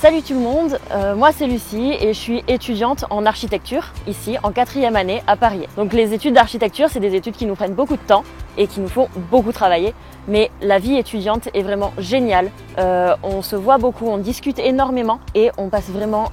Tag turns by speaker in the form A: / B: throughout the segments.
A: Salut tout le monde, moi c'est Lucie et je suis étudiante en architecture ici en 4e année à Paris. Donc les études d'architecture, c'est des études qui nous prennent beaucoup de temps et qui nous font beaucoup travailler. Mais la vie étudiante est vraiment géniale, on se voit beaucoup, on discute énormément et on passe vraiment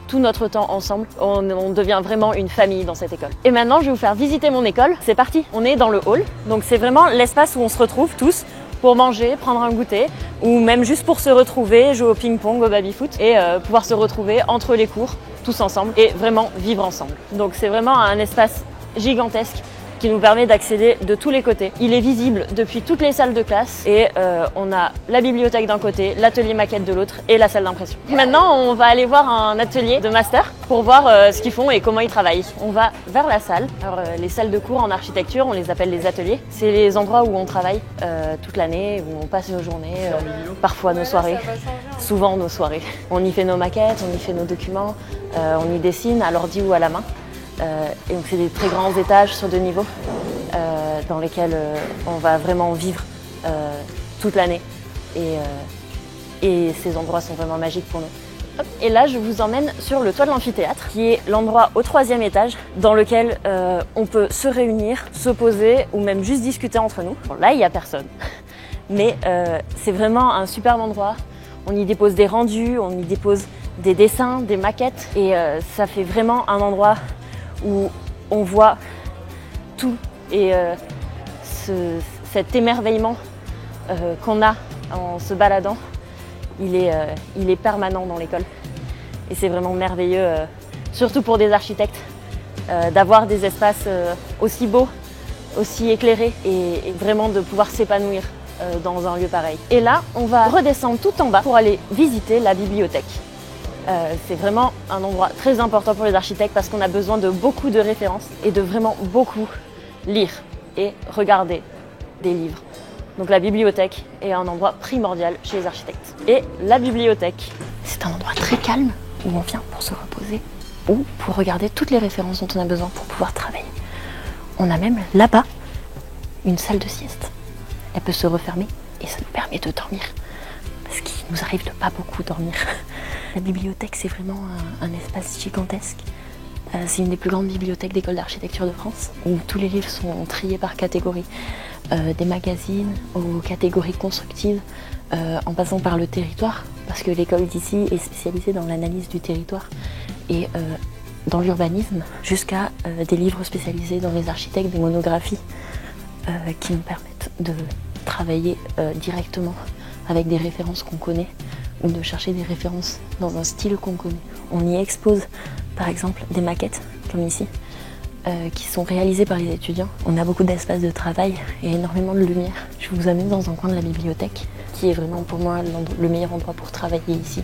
A: tout notre temps ensemble. On devient vraiment une famille dans cette école. Et maintenant je vais vous faire visiter mon école, c'est parti. On est dans le hall, donc c'est vraiment l'espace où on se retrouve tous pour manger, prendre un goûter ou même juste pour se retrouver, jouer au ping-pong, au baby-foot et pouvoir se retrouver entre les cours tous ensemble et vraiment vivre ensemble. Donc c'est vraiment un espace gigantesque qui nous permet d'accéder de tous les côtés. Il est visible depuis toutes les salles de classe et on a la bibliothèque d'un côté, l'atelier maquette de l'autre et la salle d'impression. Maintenant, on va aller voir un atelier de master pour voir ce qu'ils font et comment ils travaillent. On va vers la salle. Alors, les salles de cours en architecture, on les appelle les ateliers. C'est les endroits où on travaille toute l'année, où on passe nos journées, parfois nos soirées, souvent nos soirées. On y fait nos maquettes, on y fait nos documents, on y dessine à l'ordi ou à la main. Et donc c'est des très grands étages sur 2 niveaux dans lesquels on va vraiment vivre toute l'année et ces endroits sont vraiment magiques pour nous. Et là je vous emmène sur le toit de l'amphithéâtre qui est l'endroit au 3e étage dans lequel on peut se réunir, se poser ou même juste discuter entre nous. Bon, là il n'y a personne mais c'est vraiment un superbe endroit. On y dépose des rendus, on y dépose des dessins, des maquettes et ça fait vraiment un endroit où on voit tout et cet émerveillement qu'on a en se baladant, il est permanent dans l'école. Et c'est vraiment merveilleux, surtout pour des architectes, d'avoir des espaces aussi beaux, aussi éclairés et vraiment de pouvoir s'épanouir dans un lieu pareil. Et là, on va redescendre tout en bas pour aller visiter la bibliothèque. C'est vraiment un endroit très important pour les architectes parce qu'on a besoin de beaucoup de références et de vraiment beaucoup lire et regarder des livres. Donc la bibliothèque est un endroit primordial chez les architectes. Et la bibliothèque, c'est un endroit très calme où on vient pour se reposer ou pour regarder toutes les références dont on a besoin pour pouvoir travailler. On a même là-bas une salle de sieste. Elle peut se refermer et ça nous permet de dormir. Parce qu'il nous arrive de pas beaucoup dormir. La bibliothèque, c'est vraiment un espace gigantesque. C'est une des plus grandes bibliothèques d'école d'architecture de France, où tous les livres sont triés par catégorie. Des magazines aux catégories constructives, en passant par le territoire, parce que l'école d'ici est spécialisée dans l'analyse du territoire et dans l'urbanisme, jusqu'à des livres spécialisés dans les architectes, des monographies qui nous permettent de travailler directement avec des références qu'on connaît ou de chercher des références dans un style qu'on connaît. On y expose par exemple des maquettes comme ici qui sont réalisées par les étudiants. On a beaucoup d'espaces de travail et énormément de lumière. Je vous amène dans un coin de la bibliothèque qui est vraiment pour moi le meilleur endroit pour travailler ici,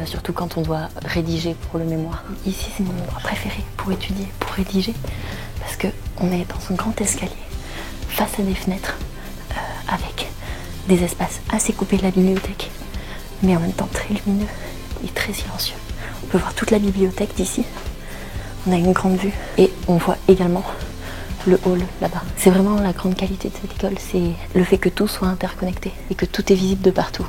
A: surtout quand on doit rédiger pour le mémoire. Ici c'est mon endroit préféré pour étudier, pour rédiger, parce qu'on est dans un grand escalier face à des fenêtres avec des espaces assez coupés de la bibliothèque, mais en même temps très lumineux et très silencieux. On peut voir toute la bibliothèque d'ici. On a une grande vue et on voit également le hall là-bas. C'est vraiment la grande qualité de cette école, c'est le fait que tout soit interconnecté et que tout est visible de partout.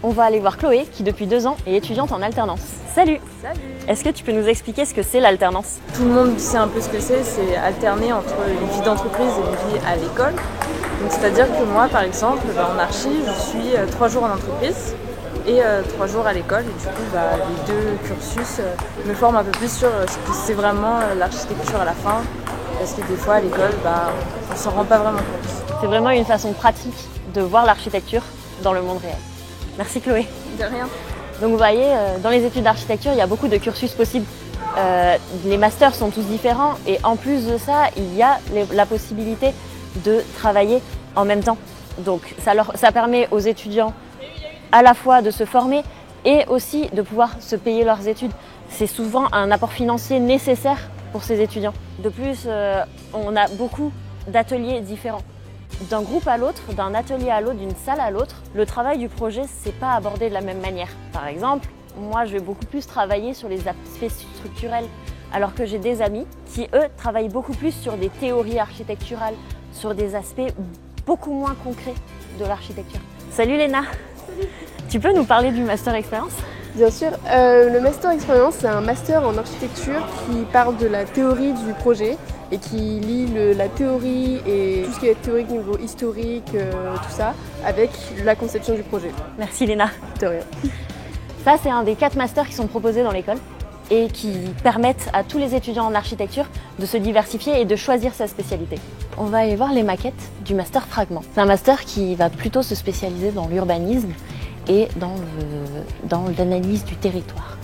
A: On va aller voir Chloé qui depuis 2 ans est étudiante en alternance. Salut!
B: Salut!
A: Est-ce que tu peux nous expliquer ce que c'est l'alternance?
B: Tout le monde sait un peu ce que c'est alterner entre une vie d'entreprise et une vie à l'école. C'est-à-dire que moi, par exemple, en archi, je suis 3 jours en entreprise et 3 jours à l'école. Et du coup, les 2 cursus me forment un peu plus sur ce que c'est vraiment l'architecture à la fin. Parce que des fois, à l'école, on s'en rend pas vraiment compte.
A: C'est vraiment une façon pratique de voir l'architecture dans le monde réel. Merci Chloé.
B: De rien.
A: Donc vous voyez, dans les études d'architecture, il y a beaucoup de cursus possibles. Les masters sont tous différents et en plus de ça, il y a la possibilité de travailler en même temps. Donc ça permet aux étudiants à la fois de se former et aussi de pouvoir se payer leurs études. C'est souvent un apport financier nécessaire pour ces étudiants. De plus, on a beaucoup d'ateliers différents. D'un groupe à l'autre, d'un atelier à l'autre, d'une salle à l'autre, le travail du projet, c'est pas abordé de la même manière. Par exemple, moi, je vais beaucoup plus travailler sur les aspects structurels, alors que j'ai des amis qui, eux, travaillent beaucoup plus sur des théories architecturales, sur des aspects beaucoup moins concrets de l'architecture. Salut Léna! Tu peux nous parler du Master Expérience?
C: Bien sûr. Le Master Expérience, c'est un master en architecture qui part de la théorie du projet et qui lie la théorie et tout ce qui est théorique niveau historique, tout ça, avec la conception du projet.
A: Merci Léna.
C: De rien.
A: Ça, c'est un des 4 masters qui sont proposés dans l'école et qui permettent à tous les étudiants en architecture de se diversifier et de choisir sa spécialité. On va aller voir les maquettes du Master Fragment. C'est un master qui va plutôt se spécialiser dans l'urbanisme et dans l'analyse du territoire.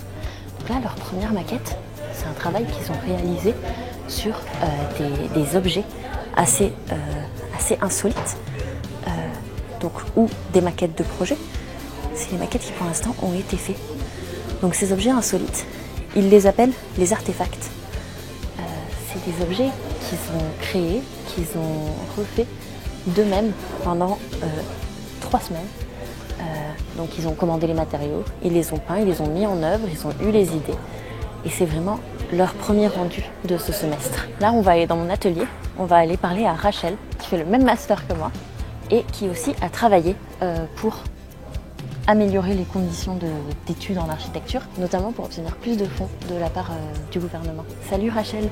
A: Donc là, leur première maquette, c'est un travail qu'ils ont réalisé sur des objets assez insolites, ou des maquettes de projets. C'est les maquettes qui pour l'instant ont été faites. Donc ces objets insolites, ils les appellent les artefacts. C'est des objets qu'ils ont créés, qu'ils ont refaits d'eux-mêmes pendant 3 semaines. Donc ils ont commandé les matériaux, ils les ont peints, ils les ont mis en œuvre, ils ont eu les idées. Et c'est vraiment leur premier rendu de ce semestre. Là, on va aller dans mon atelier, on va aller parler à Rachel, qui fait le même master que moi, et qui aussi a travaillé pour améliorer les conditions d'études en architecture, notamment pour obtenir plus de fonds de la part du gouvernement. Salut Rachel,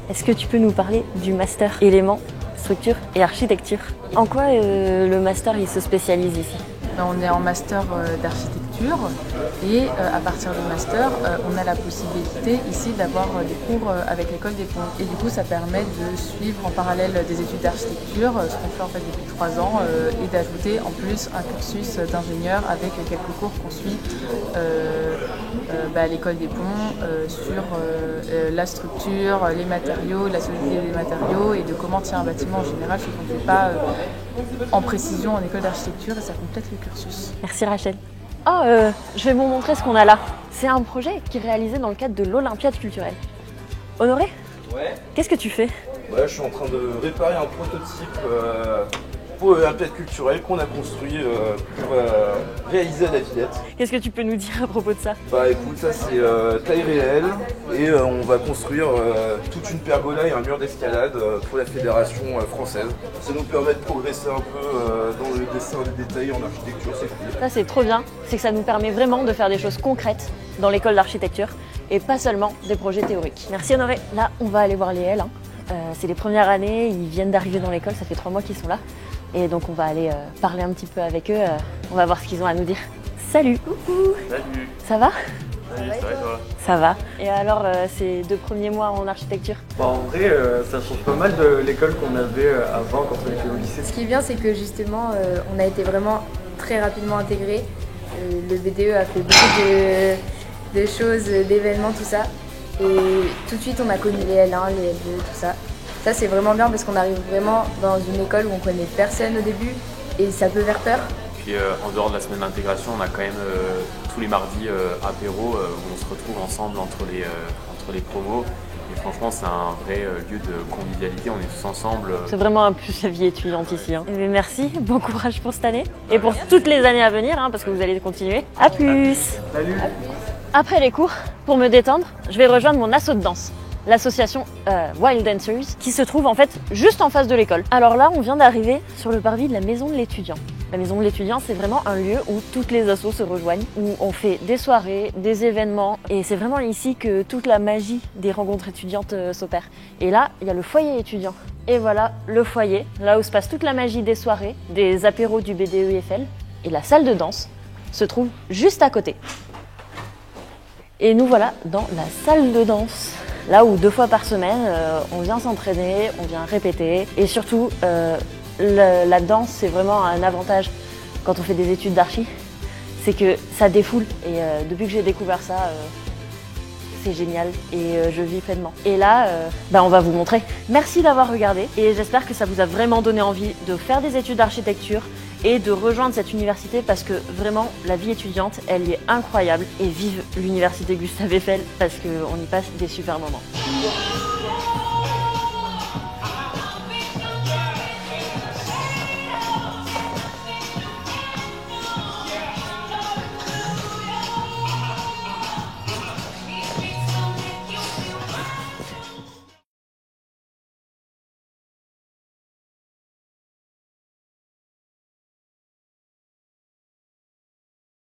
A: est-ce que tu peux nous parler du master éléments, structure et architecture? En quoi le master il se spécialise ici?
B: On est en master d'architecture et à partir du master, on a la possibilité ici d'avoir des cours avec l'école des ponts. Et du coup, ça permet de suivre en parallèle des études d'architecture, ce qu'on fait en fait depuis 3 ans, et d'ajouter en plus un cursus d'ingénieur avec quelques cours qu'on suit à l'école des ponts sur la structure, les matériaux, la solidité des matériaux et de comment tient un bâtiment en général, ce qu'on ne fait pas en précision en école d'architecture et ça complète le cursus.
A: Merci Rachel. Oh, je vais vous montrer ce qu'on a là. C'est un projet qui est réalisé dans le cadre de l'Olympiade culturelle. Honoré?
D: Ouais.
A: Qu'est-ce que tu fais?
D: Ouais, je suis en train de réparer un prototype pour l'Olympiade culturelle qu'on a construit pour réaliser à la Villette.
A: Qu'est-ce que tu peux nous dire à propos de ça?
D: Bah écoute, ça c'est taille réelle et on va construire toute une pergola et un mur d'escalade pour la Fédération française. Ça nous permet de progresser un peu dans le dessin des détails en architecture, c'est cool.
A: Ça c'est trop bien, c'est que ça nous permet vraiment de faire des choses concrètes dans l'école d'architecture et pas seulement des projets théoriques. Merci Honoré. Là, on va aller voir les L. C'est les premières années, ils viennent d'arriver dans l'école, ça fait 3 mois qu'ils sont là. Et donc on va aller parler un petit peu avec eux, on va voir ce qu'ils ont à nous dire. Salut! Coucou!
E: Salut!
A: Ça va?
E: Salut, ça va et toi?
A: Ça va. Et alors, ces 2 premiers mois en architecture?
E: En vrai, ça change pas mal de l'école qu'on avait avant quand on était au lycée.
F: Ce qui est bien, c'est que justement, on a été vraiment très rapidement intégrés. Le BDE a fait beaucoup de choses, d'événements, tout ça. Et tout de suite, on a connu les L1, les L2, tout ça. Ça, c'est vraiment bien parce qu'on arrive vraiment dans une école où on connaît personne au début et ça peut faire peur.
G: Puis en dehors de la semaine d'intégration, on a quand même tous les mardis apéro où on se retrouve ensemble entre les promos. Et franchement, c'est un vrai lieu de convivialité, on est tous ensemble.
A: C'est vraiment un plus la vie étudiante ici. Mais merci, bon courage pour cette année et pour toutes les années à venir parce que vous allez continuer. A plus!
E: Salut!
A: Après les cours, pour me détendre, je vais rejoindre mon asso de danse, l'association Wild Dancers, qui se trouve en fait juste en face de l'école. Alors là, on vient d'arriver sur le parvis de la maison de l'étudiant. La maison de l'étudiant, c'est vraiment un lieu où toutes les assos se rejoignent, où on fait des soirées, des événements, et c'est vraiment ici que toute la magie des rencontres étudiantes s'opère. Et là, il y a le foyer étudiant. Et voilà le foyer, là où se passe toute la magie des soirées, des apéros du BDEFL, et la salle de danse se trouve juste à côté. Et nous voilà dans la salle de danse, là où 2 fois par semaine, on vient s'entraîner, on vient répéter. Et surtout, la danse, c'est vraiment un avantage quand on fait des études d'archi, c'est que ça défoule. Et depuis que j'ai découvert ça, c'est génial et je vis pleinement. Et là, on va vous montrer. Merci d'avoir regardé et j'espère que ça vous a vraiment donné envie de faire des études d'architecture et de rejoindre cette université parce que vraiment la vie étudiante elle y est incroyable et vive l'université Gustave Eiffel parce qu'on y passe des super moments.